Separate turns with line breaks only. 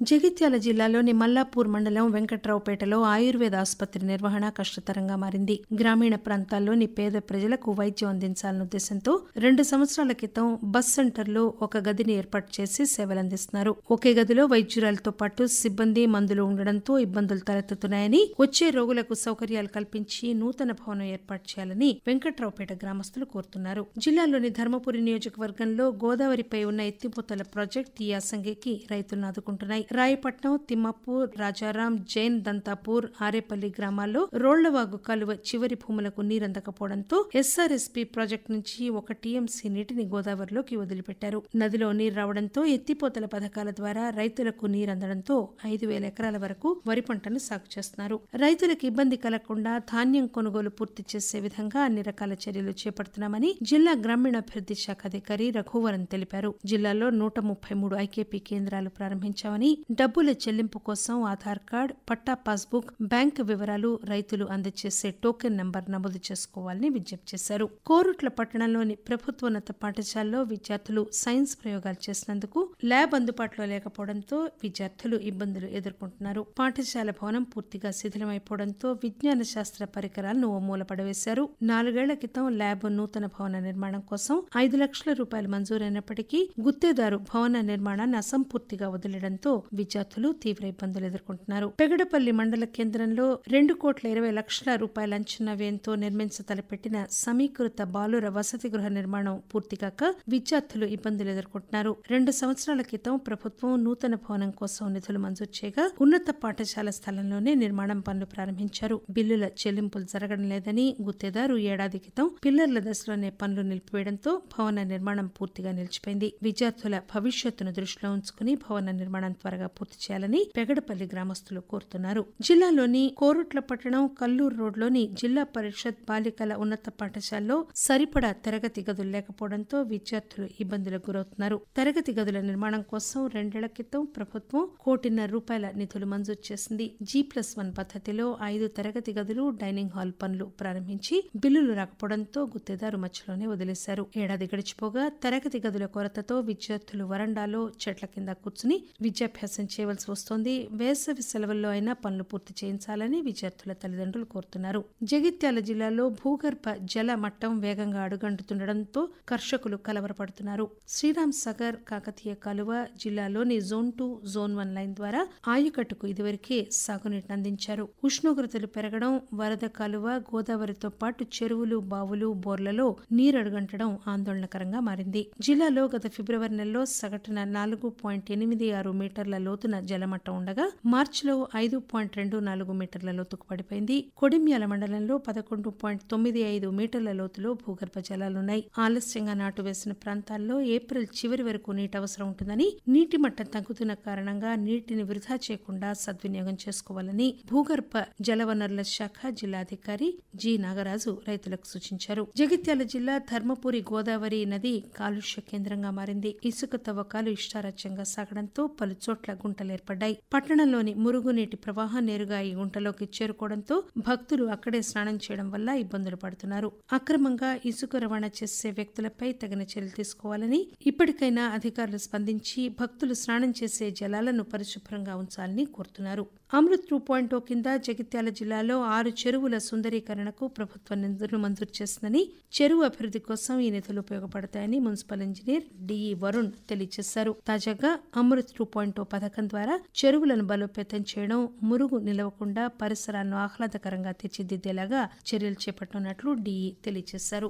జగిత్యాల జిల్లాలోని మల్లాపూర్ మండలం వెంకట్రావుపేటలో ఆయుర్వేద ఆసుపత్రి నిర్వహణ కష్టతరంగా మారింది. గ్రామీణ ప్రాంతాల్లోని పేద ప్రజలకు వైద్యం అందించాలన్న ఉద్దేశంతో 2 సంవత్సరాల క్రితం బస్ సెంటర్లో ఒక గదిని ఏర్పాటు చేసి సేవలందిస్తున్నారు. ఒకే గదిలో వైద్యురాలతో పాటు సిబ్బంది, మందులు ఉండడంతో ఇబ్బందులు తలెత్తుతున్నాయని, వచ్చే రోగులకు సౌకర్యాలు కల్పించి నూతన భవనం ఏర్పాటు చేయాలని వెంకట్రావుపేట గ్రామస్తులు కోరుతున్నారు. జిల్లాలోని ధర్మపురి నియోజకవర్గంలో గోదావరిపై ఉన్న ఎత్తిపోతల ప్రాజెక్టు ఈ యాసంగికి రైతులను ఆదుకుంటున్నాయి. రాయపట్నం, తిమ్మాపూర్, రాజారాం, జైన్, దంతాపూర్, ఆరేపల్లి గ్రామాల్లో రోళ్లవాగు కాలువ చివరి భూములకు నీరందకపోవడంతో ఎస్ఆర్ఎస్పీ ప్రాజెక్టు నుంచి 1 టీఎంసీ నీటిని గోదావరిలోకి వదిలిపెట్టారు. నదిలో నీరు రావడంతో ఎత్తిపోతల పథకాల ద్వారా రైతులకు నీరందడంతో 5,000 ఎకరాల వరకు వరి పంటను సాగు చేస్తున్నారు. రైతులకు ఇబ్బంది కలగకుండా ధాన్యం కొనుగోలు పూర్తి చేసే విధంగా అన్ని రకాల చర్యలు చేపడుతున్నామని జిల్లా గ్రామీణాభివృద్ధి శాఖ అధికారి రఘువరన్ తెలిపారు. జిల్లాలో 133 ఐకేపీ కేంద్రాలు ప్రారంభించామని, డబ్బుల చెల్లింపు కోసం ఆధార్ కార్డు, పట్టా పాస్బుక్, బ్యాంకు వివరాలు రైతులు అందజేసే టోకెన్ నంబర్ నమోదు చేసుకోవాలని విజ్ఞప్తి చేశారు. కోరుట్ల పట్టణంలోని ప్రభుత్వోన్నత పాఠశాలలో విద్యార్థులు సైన్స్ ప్రయోగాలు చేసినందుకు ల్యాబ్ అందుబాటులో లేకపోవడంతో విద్యార్థులు ఇబ్బందులు ఎదుర్కొంటున్నారు. పాఠశాల భవనం పూర్తిగా శిథిలమైపోవడంతో విజ్ఞాన శాస్త్ర పరికరాలను ఓ మూల పడవేశారు. 4 ఏళ్ల క్రితం ల్యాబ్ నూతన భవన నిర్మాణం కోసం 5 లక్షల రూపాయలు మంజూరైనప్పటికీ గుత్తేదారు భవన నిర్మాణాన్ని అసంపూర్తిగా వదిలడంతో విద్యార్థులు తీవ్ర ఇబ్బందులు ఎదుర్కొంటున్నారు. పెగడపల్లి మండల కేంద్రంలో 2,20,00,000 రూపాయల అంచనా వ్యయంతో నిర్మించ తలపెట్టిన సమీకృత బాలుర వసతి గృహ నిర్మాణం పూర్తిగాక విద్యార్థులు ఇబ్బందులు ఎదుర్కొంటున్నారు. 2 సంవత్సరాల క్రితం ప్రభుత్వం నూతన భవనం కోసం నిధులు మంజూరు చేయగా ఉన్నత పాఠశాల స్థలంలోనే నిర్మాణం పనులు ప్రారంభించారు. బిల్లుల చెల్లింపులు జరగడం లేదని గుత్తేదారు ఏడాది క్రితం పిల్లర్ల దశలోనే పనులు నిలిపివేయడంతో భవన నిర్మాణం పూర్తిగా నిలిచిపోయింది. విద్యార్థుల భవిష్యత్తును దృష్టిలో ఉంచుకుని భవన నిర్మాణం త్వరగా పూర్తి చేయాలని పెగడపల్లి గ్రామస్తులు కోరుతున్నారు. జిల్లాలోని కోరుట్ల పట్టణం కల్లూరు రోడ్లోని జిల్లా పరిషత్ బాలికల ఉన్నత పాఠశాలలో సరిపడా తరగతి గదులు లేకపోవడంతో విద్యార్థులు ఇబ్బందులకు గురవుతున్నారు. తరగతి గదుల నిర్మాణం కోసం 2 ఏళ్ల క్రితం ప్రభుత్వం 1,50,00,000 రూపాయల నిధులు మంజూరు చేసింది. G+1 పద్ధతిలో 5 తరగతి గదులు, డైనింగ్ హాల్ పనులు ప్రారంభించి బిల్లులు రాకపోవడంతో గుత్తేదారు మధ్యలోనే వదిలేశారు. ఏడాది గడిచిపోగా తరగతి గదుల కొరతతో విద్యార్థులు వరండాలో చెట్ల కింద కూర్చుని విద్యాభ్యాసం చేయవలసి వస్తోంది. వేసవి సెలవుల్లో అయినా పనులు పూర్తి చేయించాలని విద్యార్థుల తల్లిదండ్రులు కోరుతున్నారు. జగిత్యాల జిల్లాలో భూగర్భ జల మట్టం వేగంగా అడుగంటుతుండటంతో కర్షకులు కలవరపడుతున్నారు. శ్రీరామ్ సాగర్ కాకతీయ కాలువ జిల్లాలోని జోన్ 2, జోన్ 1 లైన్ ద్వారా ఆయకట్టుకు ఇదివరకే సాగునీటిని అందించారు. ఉష్ణోగ్రతలు పెరగడం, వరద కాలువ, గోదావరితో పాటు చెరువులు, బావులు, బోర్లలో నీరు అడుగంటడం ఆందోళనకరంగా మారింది. జిల్లాలో గత ఫిబ్రవరి నెలలో సగటున 4.86 మీటర్ల లోతున జలమట్టం ఉండగా మార్చిలో 5.24 మీటర్ల లోతుకు పడిపోయింది. కొడిమ్యాల మండలంలో 11.95 మీటర్ల లోతులో భూగర్భ జలాలున్నాయి. ఆలస్యంగా నాటు వేసిన ప్రాంతాల్లో ఏప్రిల్ చివరి వరకు నీటి అవసరం ఉంటుందని, నీటి మట్టం తగ్గుతున్న కారణంగా నీటిని వృధా చేయకుండా సద్వినియోగం చేసుకోవాలని భూగర్భ జలవనరుల శాఖ జిల్లాధికారి జి నాగరాజు రైతులకు సూచించారు. జగిత్యాల జిల్లా ధర్మపురి గోదావరి నది కాలుష్య కేంద్రంగా మారింది. ఇసుక తవ్వకాలు ఇష్టారాజ్యంగా సాగడంతో పలు చోట్ల గుంటలు ఏర్పడ్డాయి. పట్టణంలోని మురుగునీటి ప్రవాహం నేరుగా ఈ గుంటలోకి చేరుకోవడంతో భక్తులు అక్కడే స్నానం చేయడం వల్ల ఇబ్బందులు పడుతున్నారు. అక్రమంగా ఇసుక రవాణా చేసే వ్యక్తులపై తగిన చర్యలు తీసుకోవాలని, ఇప్పటికైనా అధికారులు స్పందించి భక్తులు స్నానం చేసే జలాలను పరిశుభ్రంగా ఉంచాలని కోరుతున్నారు. అమృత్ 2.0 కింద జగిత్యాల జిల్లాలో 6 చెరువుల సుందరీకరణకు ప్రభుత్వం నిధులు మంజూరు చేసిందని, చెరువు అభివృద్ధి కోసం ఈ నిధులు ఉపయోగపడతాయని మున్సిపల్ ఇంజనీర్ డిఈ వరుణ్ తెలియజేశారు. తాజాగా అమృత్ 2.0 పథకం ద్వారా చెరువులను బలోపేతం చేయడం, మురుగు నిలవకుండా పరిసరాలను ఆహ్లాదకరంగా తీర్చిదిద్దేలాగా చర్యలు చేపట్టనున్నట్లు డిఈ తెలియజేశారు.